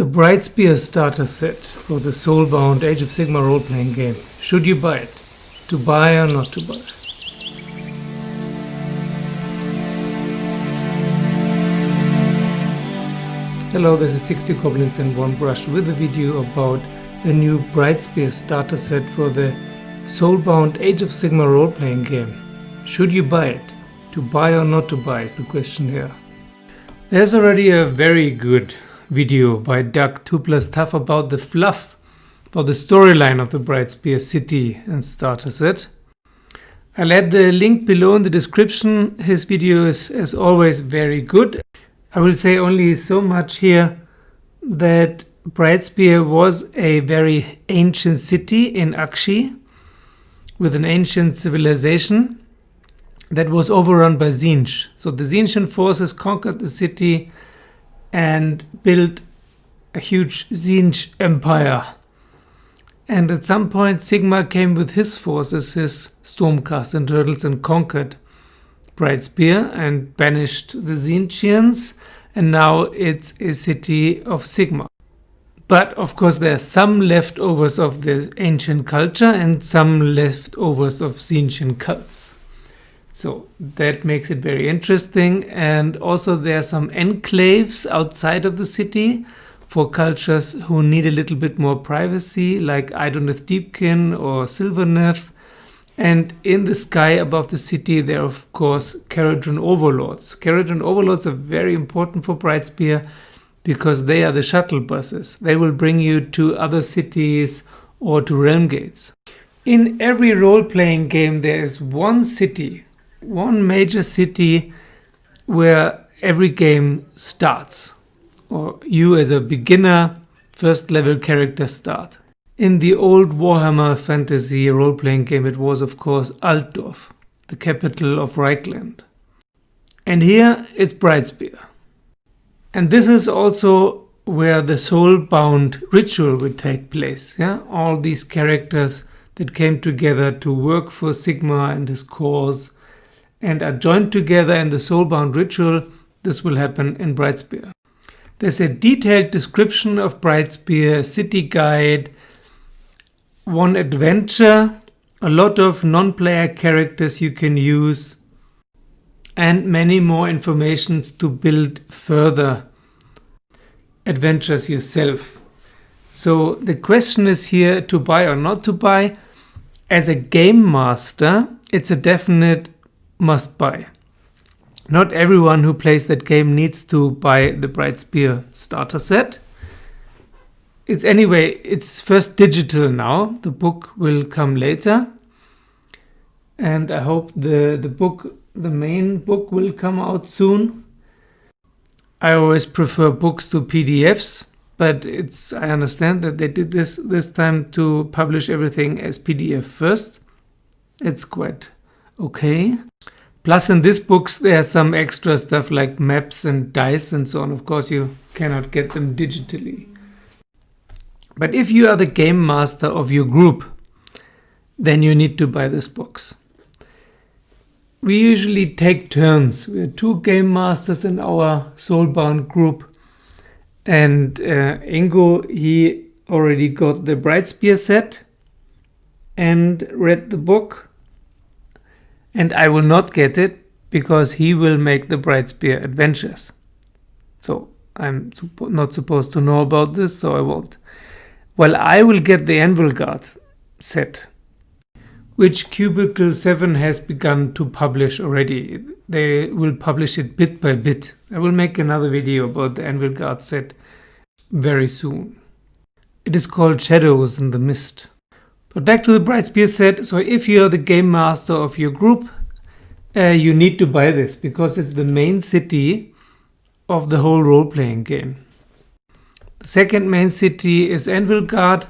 The Brightspear starter set for the Soulbound Age of Sigmar role-playing game. Should you buy it? To buy or not to buy? Hello, this is 60 Goblins and One Brush with a video about the new Brightspear starter set for the Soulbound Age of Sigmar role-playing game. Should you buy it? To buy or not to buy is the question here. There's already a very good video by Doug 2+ Tough about the fluff, about the storyline of the Brightspear city and starter set. I'll add the link below in the description. His video is, as always, very good. I will say only so much here that Brightspear was a very ancient city in Akshi with an ancient civilization that was overrun by Tzeentch. So the Tzeentchian forces conquered the city and built a huge Tzeentch empire. And at some point Sigmar came with his forces, his Stormcast and Turtles, and conquered Brightspear and banished the Tzeentchians, and now it's a city of Sigmar. But of course there are some leftovers of the ancient culture and some leftovers of Tzeentchian cults. So that makes it very interesting, and also there are some enclaves outside of the city for cultures who need a little bit more privacy, like Idoneth Deepkin or Silverneth. And in the sky above the city there are of course Caradhran Overlords. Caradhran Overlords are very important for Brightspear because they are the shuttle buses. They will bring you to other cities or to realm gates. In every role-playing game there is one city, one major city where every game starts, or you as a beginner first level character start. In the old Warhammer Fantasy role-playing game it was of course Altdorf, the capital of Reichland. And here it's Brightspear. And this is also where the Soulbound ritual will take place. Yeah? All these characters that came together to work for Sigmar and his cause and are joined together in the Soulbound ritual. This will happen in Brightspear. There's a detailed description of Brightspear, city guide, one adventure, a lot of non-player characters you can use, and many more informations to build further adventures yourself. So the question is here, to buy or not to buy. As a game master, it's a definite must buy. Not everyone who plays that game needs to buy the Brightspear starter set. It's first digital now. The book will come later. And I hope the main book will come out soon. I always prefer books to PDFs, but I understand that they did this time to publish everything as PDF first. It's quite okay. Plus in these books there are some extra stuff like maps and dice and so on. Of course you cannot get them digitally. But if you are the game master of your group, then you need to buy this box. We usually take turns. We are 2 game masters in our Soulbound group. And Ingo, he already got the Brightspear set and read the book. And I will not get it because he will make the Brightspear adventures. So I'm not supposed to know about this, so I won't. Well, I will get the Anvilgard set, which Cubicle 7 has begun to publish already. They will publish it bit by bit. I will make another video about the Anvilgard set very soon. It is called Shadows in the Mist. But back to the Brightspear set. So if you are the game master of your group, you need to buy this because it's the main city of the whole role-playing game. The second main city is Anvilgard.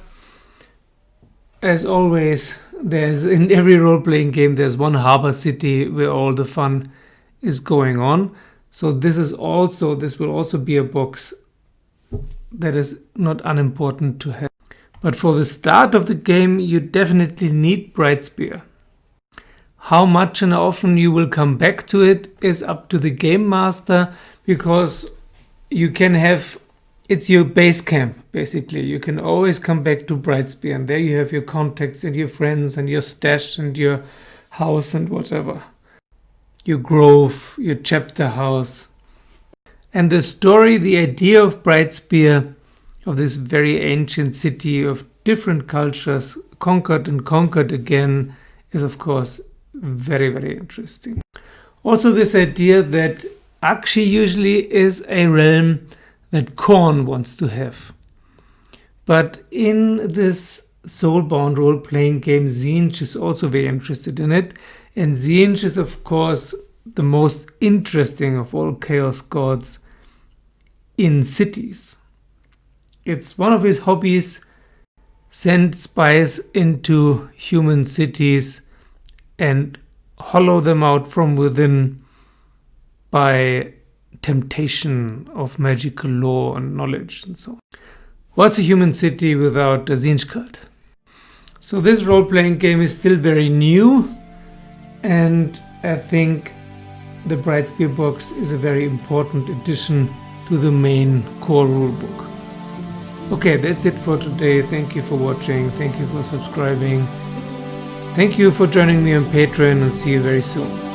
As always, in every role-playing game there's one harbor city where all the fun is going on. So this will also be a box that is not unimportant to have. But for the start of the game, you definitely need Brightspear. How much and how often you will come back to it is up to the game master, because you can have it's your base camp, basically. You can always come back to Brightspear, and there you have your contacts and your friends and your stash and your house and whatever. Your grove, your chapter house. And the story, the idea of Brightspear, of this very ancient city of different cultures, conquered and conquered again, is of course very, very interesting. Also this idea that Akshi usually is a realm that Khorne wants to have. But in this Soulbound role-playing game, Tzeentch is also very interested in it. And Tzeentch is of course the most interesting of all Chaos Gods in cities. It's one of his hobbies, send spies into human cities and hollow them out from within by temptation of magical lore and knowledge and so on. What's a human city without a Tzeentch cult? So this role-playing game is still very new, and I think the Brightspear box is a very important addition to the main core rulebook. Okay, that's it for today. Thank you for watching. Thank you for subscribing. Thank you for joining me on Patreon, and see you very soon.